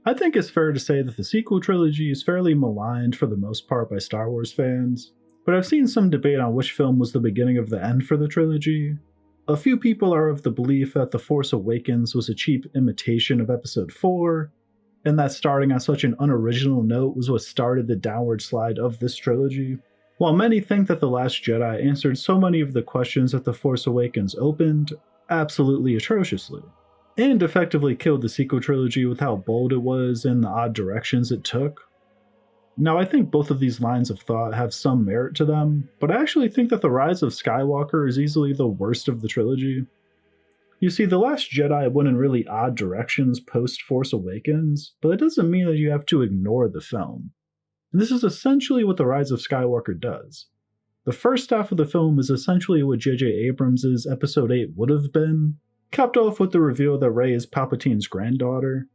I think it's fair to say that the sequel trilogy is fairly maligned for the most part by Star Wars fans, but I've seen some debate on which film was the beginning of the end for the trilogy. A few people are of the belief that The Force Awakens was a cheap imitation of Episode 4, and that starting on such an unoriginal note was what started the downward slide of this trilogy. While many think that The Last Jedi answered so many of the questions that The Force Awakens opened, absolutely atrociously, and effectively killed the sequel trilogy with how bold it was and the odd directions it took. Now, I think both of these lines of thought have some merit to them, but I actually think that The Rise of Skywalker is easily the worst of the trilogy. You see, The Last Jedi went in really odd directions post-Force Awakens, but it doesn't mean that you have to ignore the film. And this is essentially what The Rise of Skywalker does. The first half of the film is essentially what J.J. Abrams' Episode 8 would have been, capped off with the reveal that Rey is Palpatine's granddaughter.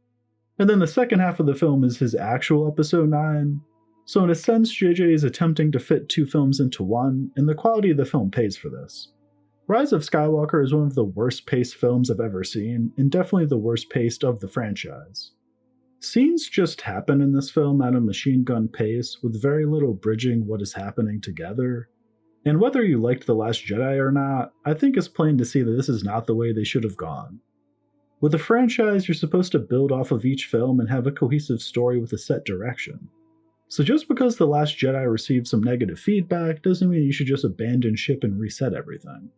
And then the second half of the film is his actual Episode 9. So in a sense, JJ is attempting to fit two films into one, and the quality of the film pays for this. Rise of Skywalker is one of the worst paced films I've ever seen, and definitely the worst paced of the franchise. Scenes just happen in this film at a machine gun pace, with very little bridging what is happening together. And whether you liked The Last Jedi or not, I think it's plain to see that this is not the way they should have gone. With a franchise, you're supposed to build off of each film and have a cohesive story with a set direction. So just because The Last Jedi received some negative feedback doesn't mean you should just abandon ship and reset everything.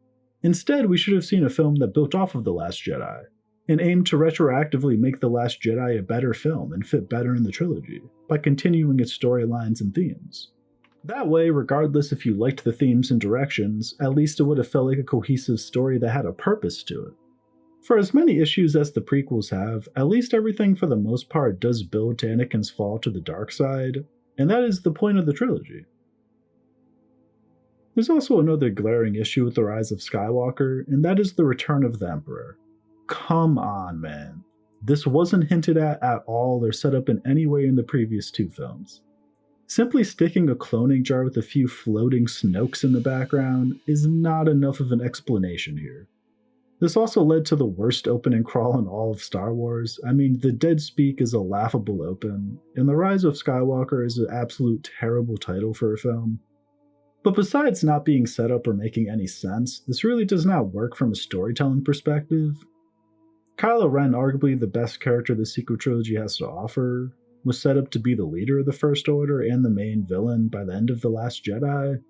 Instead, we should have seen a film that built off of The Last Jedi, and aimed to retroactively make The Last Jedi a better film and fit better in the trilogy, by continuing its storylines and themes. That way, regardless if you liked the themes and directions, at least it would have felt like a cohesive story that had a purpose to it. For as many issues as the prequels have, at least everything for the most part does build to Anakin's fall to the dark side, and that is the point of the trilogy. There's also another glaring issue with The Rise of Skywalker, and that is the return of the Emperor. Come on, man. This wasn't hinted at all or set up in any way in the previous two films. Simply sticking a cloning jar with a few floating Snokes in the background is not enough of an explanation here. This also led to the worst opening crawl in all of Star Wars. I mean, the Dead Speak is a laughable open, and The Rise of Skywalker is an absolute terrible title for a film. But besides not being set up or making any sense, this really does not work from a storytelling perspective. Kylo Ren, arguably the best character the sequel trilogy has to offer, was set up to be the leader of the First Order and the main villain by the end of The Last Jedi.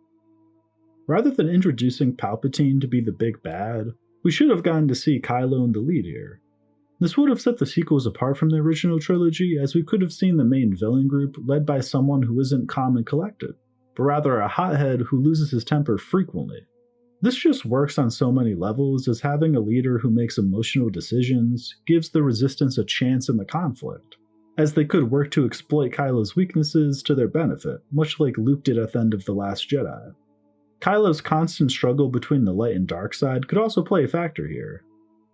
Rather than introducing Palpatine to be the big bad, we should have gotten to see Kylo in the lead here. This would have set the sequels apart from the original trilogy, as we could have seen the main villain group led by someone who isn't calm and collected, but rather a hothead who loses his temper frequently. This just works on so many levels, as having a leader who makes emotional decisions gives the Resistance a chance in the conflict, as they could work to exploit Kylo's weaknesses to their benefit, much like Luke did at the end of The Last Jedi. Kylo's constant struggle between the light and dark side could also play a factor here,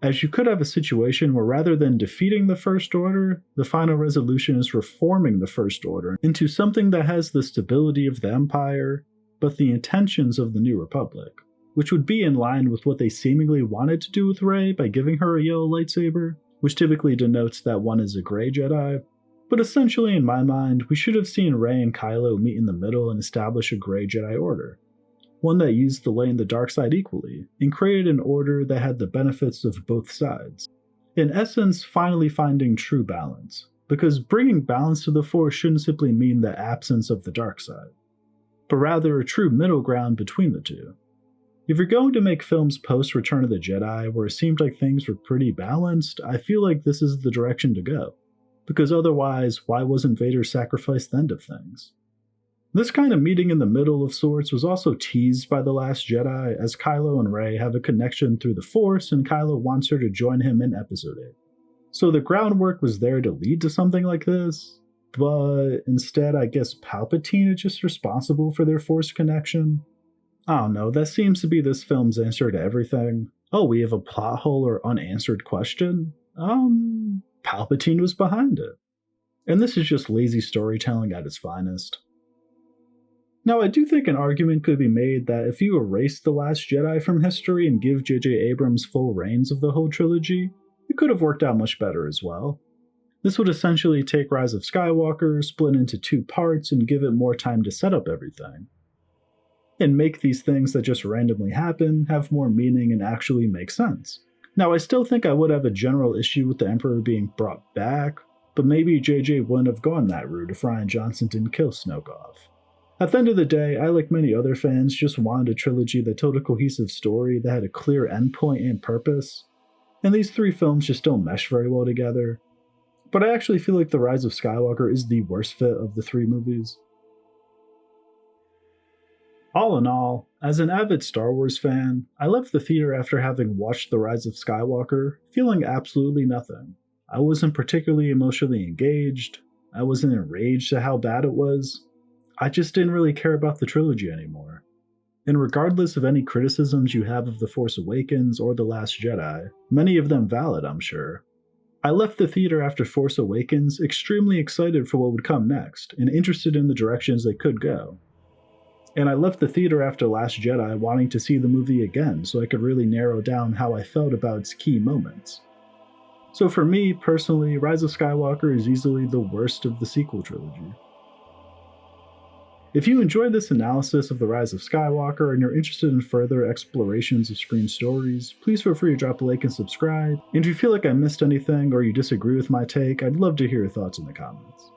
as you could have a situation where rather than defeating the First Order, the final resolution is reforming the First Order into something that has the stability of the Empire, but the intentions of the New Republic, which would be in line with what they seemingly wanted to do with Rey by giving her a yellow lightsaber, which typically denotes that one is a gray Jedi. But essentially, in my mind, we should have seen Rey and Kylo meet in the middle and establish a gray Jedi Order, one that used the light and the dark side equally, and created an order that had the benefits of both sides. In essence, finally finding true balance, because bringing balance to the Force shouldn't simply mean the absence of the dark side, but rather a true middle ground between the two. If you're going to make films post-Return of the Jedi where it seemed like things were pretty balanced, I feel like this is the direction to go, because otherwise, why wasn't Vader sacrificed the end of things? This kind of meeting in the middle of sorts was also teased by The Last Jedi, as Kylo and Rey have a connection through the Force and Kylo wants her to join him in Episode 8. So the groundwork was there to lead to something like this, but instead I guess Palpatine is just responsible for their Force connection? I don't know, that seems to be this film's answer to everything. Oh, we have a plot hole or unanswered question? Palpatine was behind it. And this is just lazy storytelling at its finest. Now, I do think an argument could be made that if you erase The Last Jedi from history and give J.J. Abrams full reins of the whole trilogy, it could have worked out much better as well. This would essentially take Rise of Skywalker, split into two parts, and give it more time to set up everything. And make these things that just randomly happen have more meaning and actually make sense. Now, I still think I would have a general issue with the Emperor being brought back, but maybe JJ wouldn't have gone that route if Rian Johnson didn't kill Snoke off. At the end of the day, I, like many other fans, just wanted a trilogy that told a cohesive story that had a clear endpoint and purpose, and these three films just don't mesh very well together. But I actually feel like The Rise of Skywalker is the worst fit of the three movies. All in all, as an avid Star Wars fan, I left the theater after having watched The Rise of Skywalker feeling absolutely nothing. I wasn't particularly emotionally engaged, I wasn't enraged at how bad it was, I just didn't really care about the trilogy anymore. And regardless of any criticisms you have of The Force Awakens or The Last Jedi, many of them valid, I'm sure, I left the theater after Force Awakens extremely excited for what would come next and interested in the directions they could go. And I left the theater after Last Jedi wanting to see the movie again so I could really narrow down how I felt about its key moments. So for me, personally, Rise of Skywalker is easily the worst of the sequel trilogy. If you enjoyed this analysis of The Rise of Skywalker and you're interested in further explorations of screen stories, please feel free to drop a like and subscribe. And if you feel like I missed anything or you disagree with my take, I'd love to hear your thoughts in the comments.